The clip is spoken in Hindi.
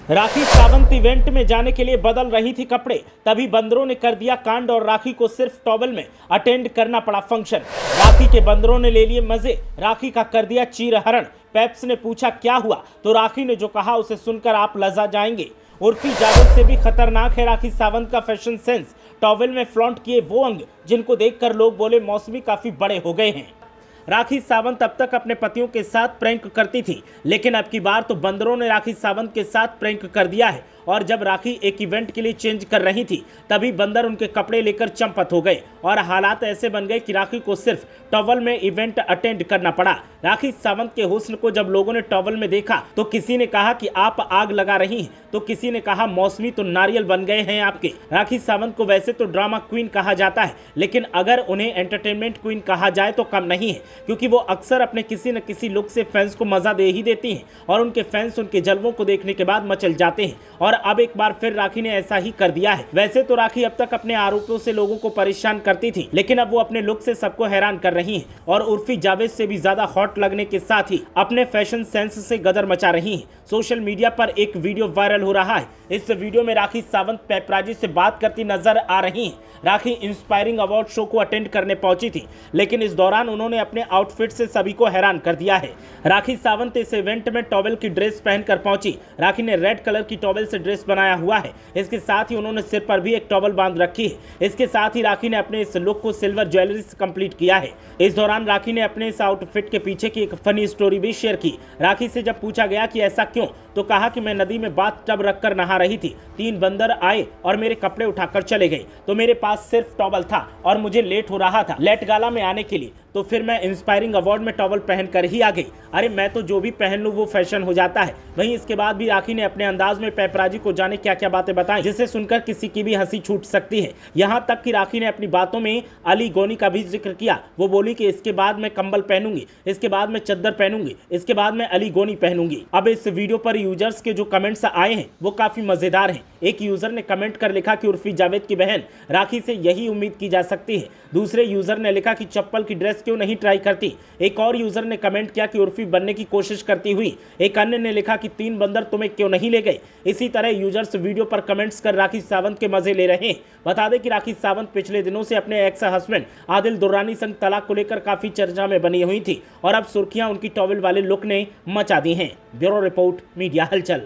राखी सावंत इवेंट में जाने के लिए बदल रही थी कपड़े, तभी बंदरों ने कर दिया कांड और राखी को सिर्फ टॉवल में अटेंड करना पड़ा फंक्शन। राखी के बंदरों ने ले लिए मजे, राखी का कर दिया चीरहरण। पेप्स ने पूछा क्या हुआ, तो राखी ने जो कहा उसे सुनकर आप लजा जाएंगे। उर्फी जावेद से भी खतरनाक है राखी सावंत का फैशन सेंस। टॉवल में फ्लॉन्ट किए वो अंग जिनको देखकर लोग बोले मौसमी काफी बड़े हो गए हैं। राखी सावंत अब तक अपने पतियों के साथ प्रैंक करती थी, लेकिन अब की बार तो बंदरों ने राखी सावंत के साथ प्रैंक कर दिया है। और जब राखी एक इवेंट के लिए चेंज कर रही थी, तभी बंदर उनके कपड़े लेकर चंपत हो गए और हालात ऐसे बन गए कि राखी को सिर्फ टॉवल में इवेंट अटेंड करना पड़ा। राखी सावंत के हुस्न को जब लोगों ने टॉवल में देखा तो किसी ने कहा कि आप आग लगा रही हैं, तो किसी ने कहा मौसमी तो नारियल बन गए हैं आपके। राखी सावंत को वैसे तो ड्रामा क्वीन कहा जाता है, लेकिन अगर उन्हें एंटरटेनमेंट क्वीन कहा जाए तो कम नहीं है, क्योंकि वो अक्सर अपने किसी न किसी लुक से फैंस को मजा दे ही देती हैं और उनके फैंस उनके जलवों को देखने के बाद मचल जाते हैं। और अब एक बार फिर राखी ने ऐसा ही कर दिया है। वैसे तो राखी अब तक अपने आरोपों से लोगों को परेशान करती थी, लेकिन अब वो अपने लुक से सबको हैरान कर रही हैं और उर्फी जावेद से भी ज्यादा हॉट लगने के साथ ही अपने फैशन सेंस से गदर मचा रही हैं। सोशल मीडिया पर एक वीडियो वायरल हो रहा है। इस वीडियो में राखी सावंत पेपराजी से बात करती नजर आ रही हैं। राखी इंस्पायरिंग अवार्ड शो को अटेंड करने पहुंची थी, लेकिन इस दौरान उन्होंने अपने आउटफिट से सभी को हैरान कर दिया है। राखी सावंत इस इवेंट में टॉवेल की ड्रेस पहनकर पहुंची। राखी ने रेड कलर की टॉवेल से ड्रेस बनाया हुआ है। इसके साथ ही उन्होंने सिर पर भी एक टॉवेल बांध रखी है। इसके साथ ही राखी ने अपने इस लुक को सिल्वर ज्वेलरी से कंप्लीट किया है। इस दौरान राखी ने अपने इस आउटफिट के पीछे की एक फनी स्टोरी भी शेयर की। राखी से जब पूछा गया कि ऐसा क्यों, तो कहा कि मैं नदी में बाथ टब रखकर नहा रही थी, 3 बंदर आए और मेरे कपड़े उठाकर चले गए, तो मेरे पास सिर्फ टॉवल था और मुझे लेट हो रहा था लेट गाला में आने के लिए, तो फिर मैं इंस्पायरिंग अवार्ड में टॉवल पहनकर ही आ गई। अरे मैं तो जो भी पहन लूं वो फैशन हो जाता है। वहीं इसके बाद भी राखी ने अपने अंदाज में पेपराजी को जाने क्या क्या बातें बताई, जिसे सुनकर किसी की भी हंसी छूट सकती है। यहां तक कि राखी ने अपनी बातों में अली गोनी का भी जिक्र किया। वो बोली कि इसके बाद मैं कंबल पहनूंगी, इसके बाद मैं चद्दर पहनूंगी, इसके बाद मैं अली गोनी पहनूंगी। अब इस वीडियो पर यूजर्स के जो कमेंट्स आए हैं वो काफी मजेदार हैं। एक यूजर ने कमेंट कर लिखा कि उर्फी जावेद की बहन राखी से यही उम्मीद की जा सकती है। दूसरे यूजर ने लिखा कि चप्पल की ड्रेस क्यों नहीं ट्राई करती। एक और यूजर ने कमेंट किया कि उर्फी बनने की कोशिश करती हुई। एक अन्य ने लिखा कि 3 बंदर तुम्हें क्यों नहीं ले गए। इसी तरह यूजर्स वीडियो पर कमेंट्स कर राखी सावंत के मजे ले रहे हैं। बता दें कि राखी सावंत पिछले दिनों से अपने एक्स हस्बैंड आदिल दुर्रानी संग तलाक को लेकर काफी चर्चा में बनी हुई थी और अब सुर्खियां उनकी टॉवल वाले लुक ने मचा दी हैं। ब्यूरो रिपोर्ट, मीडिया हलचल।